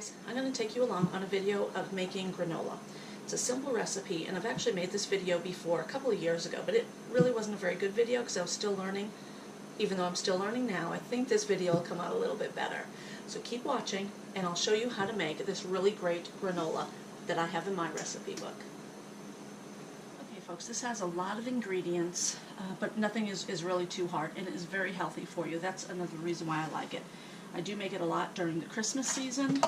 guys, I'm going to take you along on a video of making granola. It's a simple recipe, and I've actually made this video before a couple of years ago, but it really wasn't a very good video because I was still learning. Even though I'm still learning now, I think this video will come out a little bit better. So keep watching, and I'll show you how to make this really great granola that I have in my recipe book. Okay folks, this has a lot of ingredients, but nothing is really too hard, and it is very healthy for you. That's another reason why I like it. I do make it a lot during the Christmas season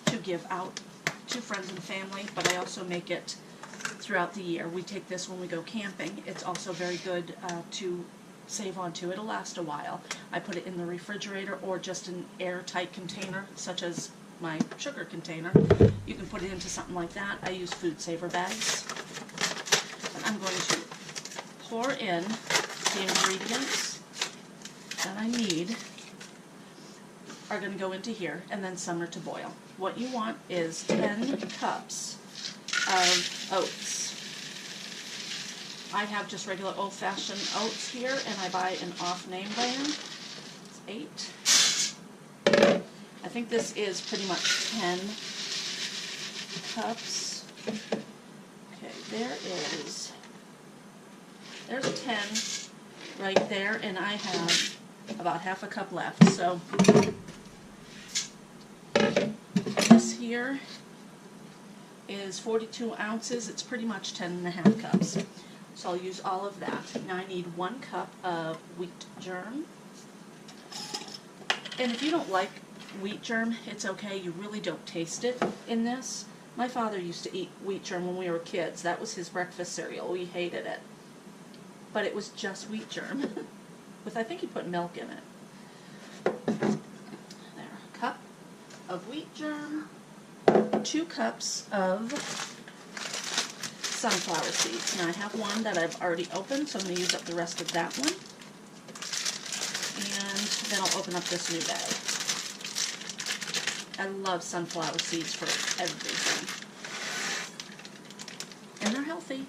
to give out to friends and family, but I also make it throughout the year. We take this when we go camping. It's also very good to save on to. It'll last a while. I put it in the refrigerator or just an airtight container, such as my sugar container. You can put it into something like that. I use FoodSaver bags. And I'm going to pour in the ingredients that I need are going to go into here, and then simmer to boil. What you want is 10 cups of oats. I have just regular old-fashioned oats here, and I buy an off-name brand. It's 8. I think this is pretty much 10 cups. Okay, there's 10 right there, and I have about half a cup left. So this here is 42 ounces. It's pretty much 10.5 cups. So I'll use all of that. Now I need 1 cup of wheat germ. And if you don't like wheat germ, it's okay. You really don't taste it in this. My father used to eat wheat germ when we were kids. That was his breakfast cereal. We hated it. But it was just wheat germ. With, I think he put milk in it. There, a cup of wheat germ. 2 cups of sunflower seeds. Now I have one that I've already opened, so I'm going to use up the rest of that one. And then I'll open up this new bag. I love sunflower seeds for everything. And they're healthy.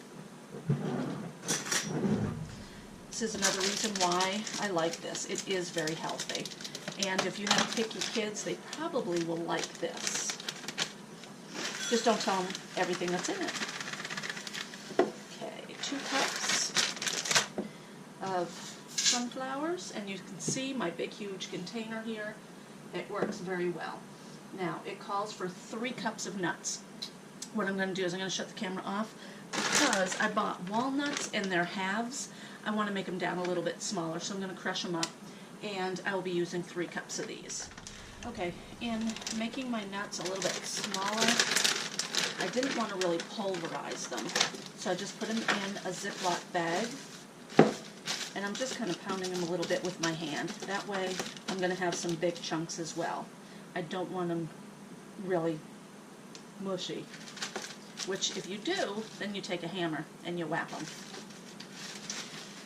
This is another reason why I like this. It is very healthy. And if you have picky kids, they probably will like this. Just don't tell them everything that's in it. 2 cups of sunflowers, and you can see my big huge container here. It works very well. Now it calls for 3 cups of nuts. What I'm going to do is I'm going to shut the camera off because I bought walnuts in their halves. I want to make them down a little bit smaller, so I'm going to crush them up, and I will be using 3 cups of these. Okay, in making my nuts a little bit smaller, I didn't want to really pulverize them, so I just put them in a Ziploc bag, and I'm just kind of pounding them a little bit with my hand. That way I'm going to have some big chunks as well. I don't want them really mushy, which if you do, then you take a hammer and you whap them.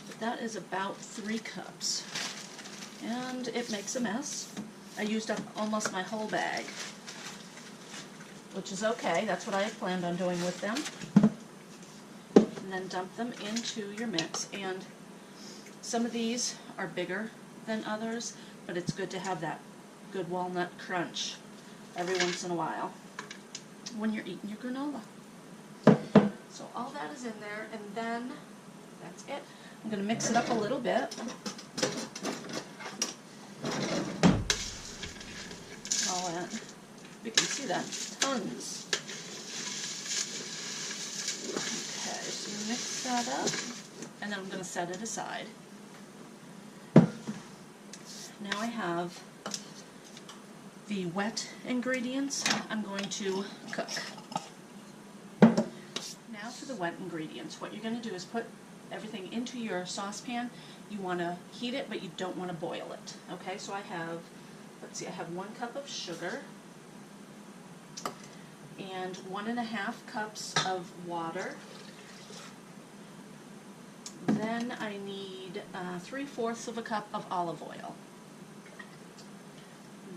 But that is about 3 cups, and it makes a mess. I used up almost my whole bag, which is okay. That's what I had planned on doing with them. And then dump them into your mix. And some of these are bigger than others, but it's good to have that good walnut crunch every once in a while when you're eating your granola. So all that is in there, and then that's it. I'm going to mix it up a little bit. All that. You can see that. Tons. Okay, so mix that up, and then I'm going to set it aside. Now I have the wet ingredients I'm going to cook. Now for the wet ingredients. What you're going to do is put everything into your saucepan. You want to heat it, but you don't want to boil it. Okay, so I have, let's see, I have 1 cup of sugar and 1.5 cups of water. Then I need 3/4 of a cup of olive oil.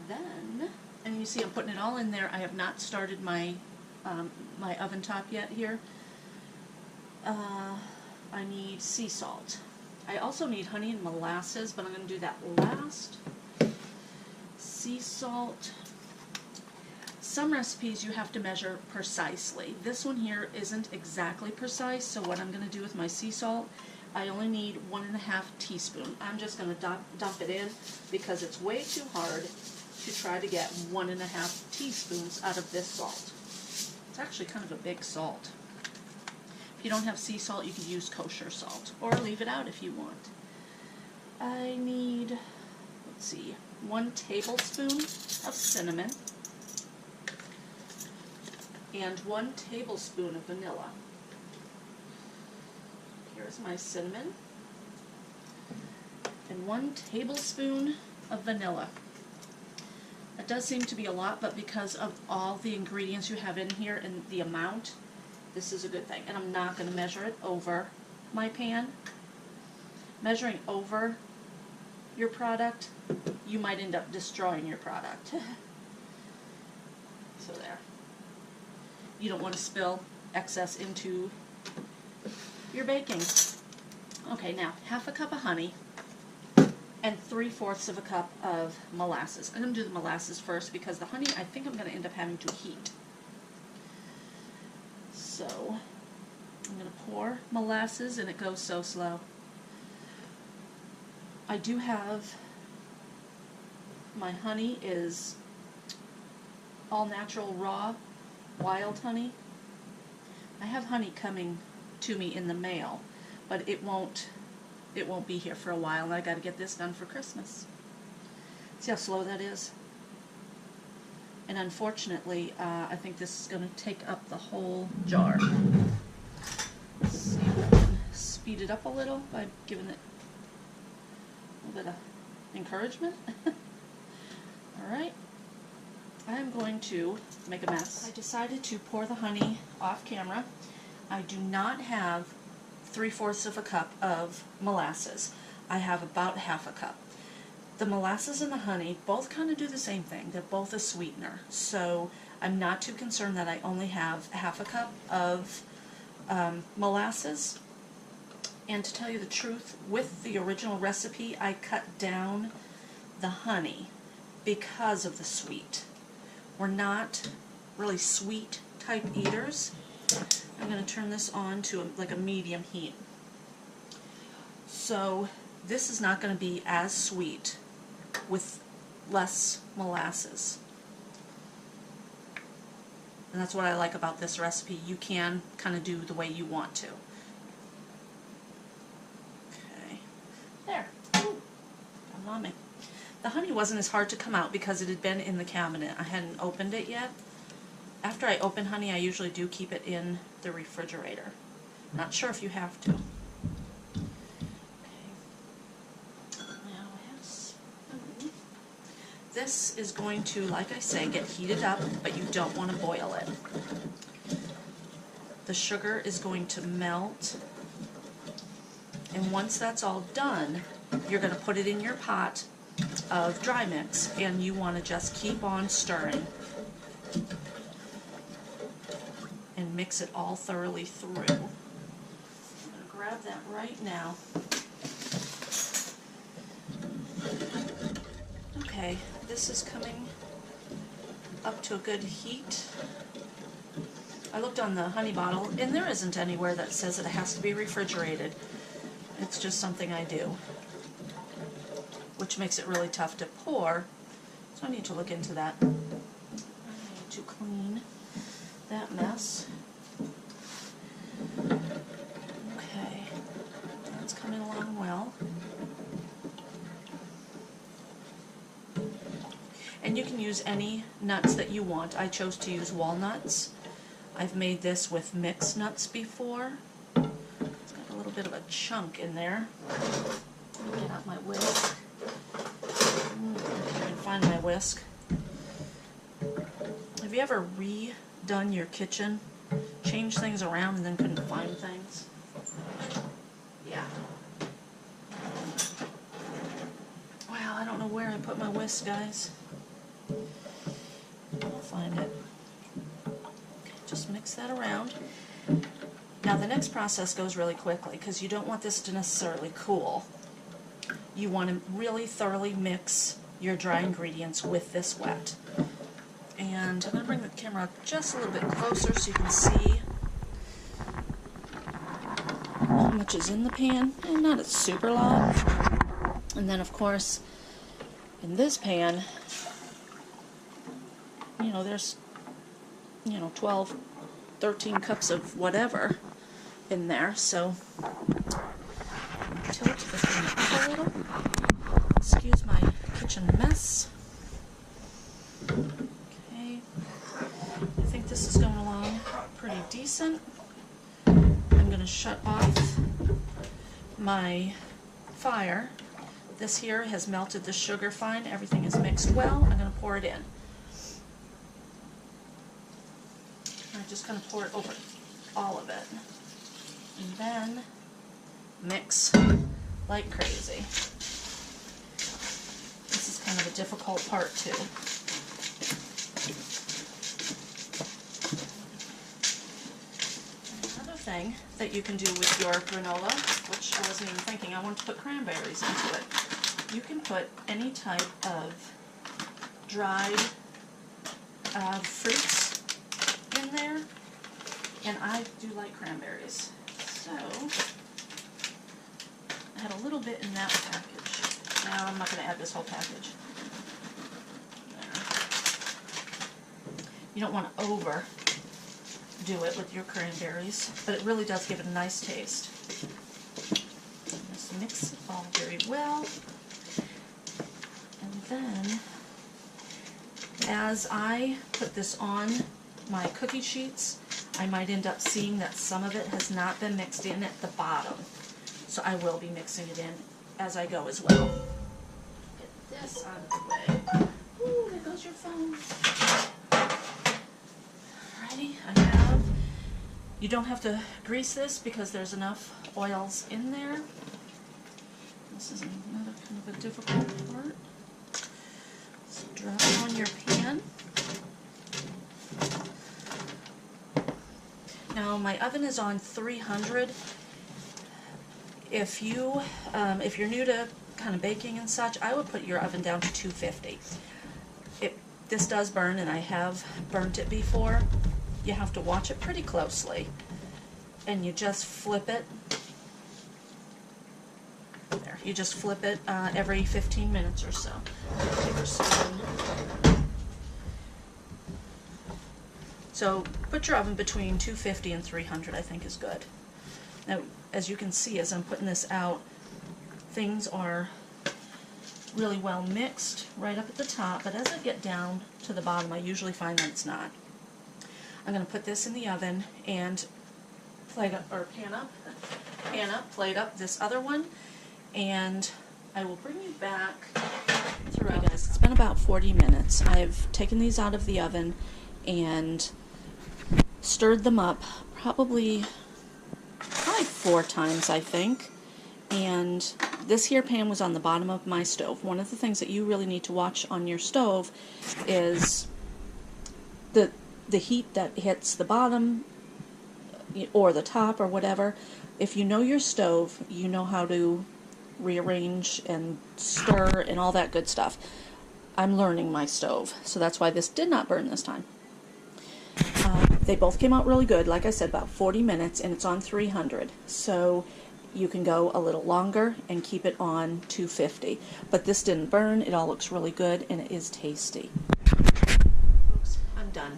Then, and you see I'm putting it all in there. I have not started my my oven top yet here. I need sea salt. I also need honey and molasses, but I'm going to do that last. Sea salt, some recipes you have to measure precisely. This one here isn't exactly precise, so what I'm going to do with my sea salt, I only need 1.5 teaspoons. I'm just going to dump it in because it's way too hard to try to get 1.5 teaspoons out of this salt. It's actually kind of a big salt. If you don't have sea salt, you can use kosher salt, or leave it out if you want. I need, let's see, 1 tablespoon of cinnamon and 1 tablespoon of vanilla. Here's my cinnamon and 1 tablespoon of vanilla. That does seem to be a lot, but because of all the ingredients you have in here and the amount, this is a good thing. And I'm not going to measure it over my pan. Measuring over your product, you might end up destroying your product. So there. You don't want to spill excess into your baking. Okay, now 1/2 cup of honey and 3/4 of a cup of molasses. I'm going to do the molasses first because the honey I think I'm going to end up having to heat. So I'm going to pour molasses, and it goes so slow. I do have, my honey is all natural, raw, wild honey. I have honey coming to me in the mail, but it won't be here for a while, and I got to get this done for Christmas. See how slow that is? And unfortunately, I think this is going to take up the whole jar. Let's see if I can speed it up a little by giving it a little bit of encouragement. Alright, I'm going to make a mess. I decided to pour the honey off camera. I do not have 3/4 of a cup of molasses. I have about 1/2 cup. The molasses and the honey both kind of do the same thing. They're both a sweetener. So I'm not too concerned that I only have 1/2 cup of molasses. And to tell you the truth, with the original recipe, I cut down the honey because of the sweet. We're not really sweet type eaters. I'm going to turn this on to like a medium heat. So this is not going to be as sweet with less molasses. And that's what I like about this recipe. You can kind of do the way you want to. Okay. There. Ooh, come on me. The honey wasn't as hard to come out because it had been in the cabinet. I hadn't opened it yet. After I open honey, I usually do keep it in the refrigerator. Not sure if you have to. This is going to, like I say, get heated up, but you don't want to boil it. The sugar is going to melt, and once that's all done, you're going to put it in your pot of dry mix, and you want to just keep on stirring and mix it all thoroughly through. I'm going to grab that right now. Okay, this is coming up to a good heat. I looked on the honey bottle, and there isn't anywhere that says it has to be refrigerated. It's just something I do, which makes it really tough to pour, so I need to look into that. I need to clean that mess. Okay, that's coming along well. And you can use any nuts that you want. I chose to use walnuts. I've made this with mixed nuts before. It's got a little bit of a chunk in there. Let me get out my whisk. I can find my whisk. Have you ever redone your kitchen? Changed things around and then couldn't find things? Yeah. Wow, I don't know where I put my whisk, guys. I'll find it. Okay, just mix that around. Now the next process goes really quickly because you don't want this to necessarily cool. You want to really thoroughly mix your dry ingredients with this wet. And I'm going to bring the camera up just a little bit closer so you can see how much is in the pan, and not a super lot. And then of course in this pan, you know, there's 12, 13 cups of whatever in there, so tilt this thing up a little. Excuse my kitchen mess. Okay, I think this is going along pretty decent. I'm going to shut off my fire. This here has melted the sugar fine. Everything is mixed well. I'm going to pour it in. I'm just going to pour it over all of it. And then mix like crazy. This is kind of a difficult part too. Another thing that you can do with your granola, which I wasn't even thinking, I want to put cranberries into it. You can put any type of dried fruits in there, and I do like cranberries. So I had a little bit in that package. Now I'm not going to add this whole package. There. You don't want to overdo it with your cranberries, but it really does give it a nice taste. Just mix it all very well. And then, as I put this on my cookie sheets, I might end up seeing that some of it has not been mixed in at the bottom. So I will be mixing it in as I go as well. Get this out of the way. Ooh, there goes your phone. Alrighty, I have. You don't have to grease this because there's enough oils in there. This is another kind of a difficult part. So drop it on your pan. Now my oven is on 300. If you're new to kind of baking and such, I would put your oven down to 250. This does burn, and I have burnt it before. You have to watch it pretty closely, and you just flip it. There, you just flip it every 15 minutes or so. So put your oven between 250 and 300, I think is good. Now, as you can see, as I'm putting this out, things are really well mixed right up at the top, but as I get down to the bottom, I usually find that it's not. I'm going to put this in the oven and plate up this other one, and I will bring you back through. Hey guys, it's been about 40 minutes. I've taken these out of the oven and stirred them up probably 4 times, I think. And this here pan was on the bottom of my stove. One of the things that you really need to watch on your stove is the heat that hits the bottom or the top or whatever. If you know your stove, you know how to rearrange and stir and all that good stuff. I'm learning my stove, so that's why this did not burn this time. They both came out really good, like I said, about 40 minutes, and it's on 300. So you can go a little longer and keep it on 250. But this didn't burn, it all looks really good, and it is tasty. Folks, I'm done.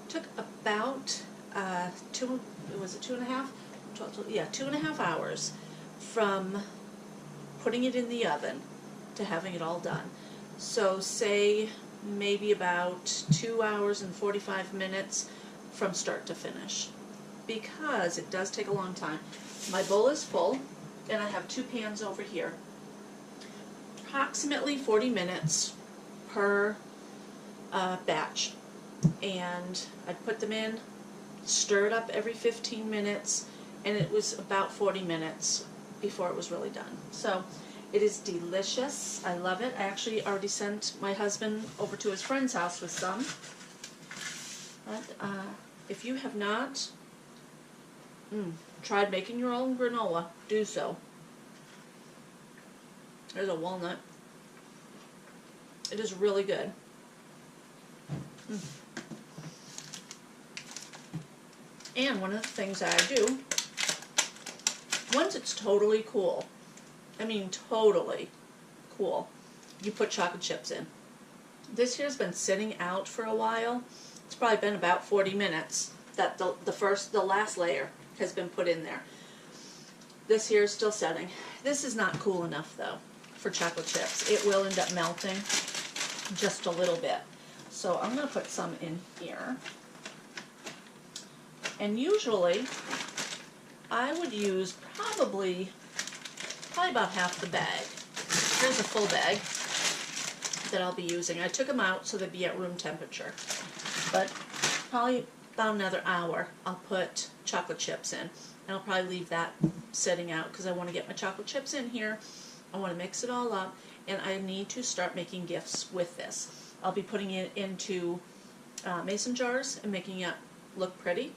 Took about 2.5 hours from putting it in the oven to having it all done. So say maybe about 2 hours and 45 minutes from start to finish, because it does take a long time. My bowl is full, and I have 2 pans over here. Approximately 40 minutes per batch, and I'd put them in, stir it up every 15 minutes, and it was about 40 minutes before it was really done. So it is delicious. I love it. I actually already sent my husband over to his friend's house with some. But if you have not tried making your own granola, do so. There's a walnut. It is really good. And one of the things that I do, once it's totally cool, I mean totally cool, you put chocolate chips in. This here's been sitting out for a while. It's probably been about 40 minutes that the last layer has been put in there. This here is still setting. This is not cool enough though for chocolate chips. It will end up melting just a little bit. So I'm going to put some in here. And usually, I would use probably about half the bag. Here's a full bag that I'll be using. I took them out so they'd be at room temperature. But probably about another hour, I'll put chocolate chips in. And I'll probably leave that sitting out because I want to get my chocolate chips in here. I want to mix it all up. And I need to start making gifts with this. I'll be putting it into mason jars and making it look pretty.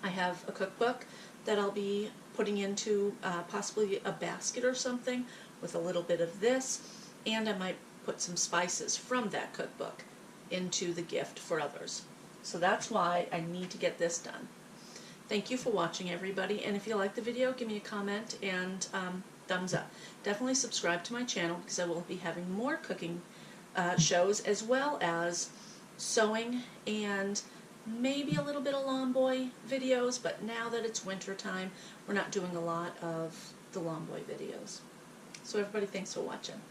I have a cookbook that I'll be putting into possibly a basket or something with a little bit of this, and I might put some spices from that cookbook into the gift for others. So that's why I need to get this done. Thank you for watching, everybody, and if you like the video, give me a comment and thumbs up. Definitely subscribe to my channel because I will be having more cooking shows as well as sewing and maybe a little bit of lawn boy videos, but now that it's winter time, we're not doing a lot of the lawn boy videos. So everybody, thanks for watching.